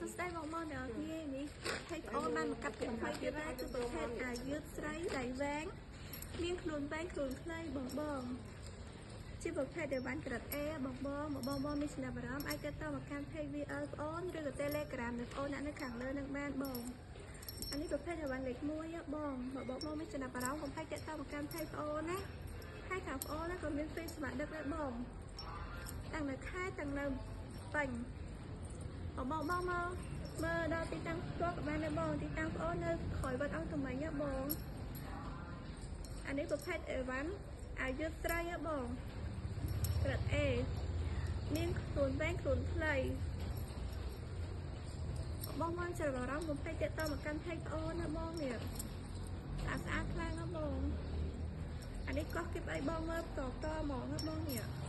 សួស្តីបងប្អូនទាំងអស់គ្នានេះហើយបងប្អូនបានមកកាត់បន្ថយទៀតដែរគឺប្រភេទអាយឺតស្រីដៃវែងមានខ្លួនវែងខ្លួនខ្លីបងជាប្រភេទដែលបានក្រិតអេបងមានចំណាប់អារម្មណ៍អាចទៅតាមមកកាន់ page VL បងប្អូនឬក៏ Telegram នៅបងប្អូនអ្នកនៅខាងលើនឹងបានបងអានេះប្រភេទដែលបានលេខ1បងមានចំណាប់អារម្មណ៍កុំភ្លេចទៅតាមមកកាន់ page បងប្អូនណាហើយខាងបងប្អូនក៏មាន Facebook ស្មារតីដែរបងទាំងនៅខេត្តទាំងនៅបាញ់បងមើលដល់ទីតាំងផ្ទាល់ក៏បានដែរបងទីតាំងបងប្អូននៅក្រោយវត្តអង្គថ្មីបងអានេះប្រភេទអេវ៉ាន់អាយុស្រីបងក្រិតអេមានខ្លួនវែងខ្លួនខ្លីបងច្រឡំអារម្មណ៍កុំភ្លេចទៅមកកាន់ page បងប្អូនណាបងនេះស្អាតខ្លាំងណាបងអានេះកោះគិបអីបងមើលតហ្មងណាបងនេះ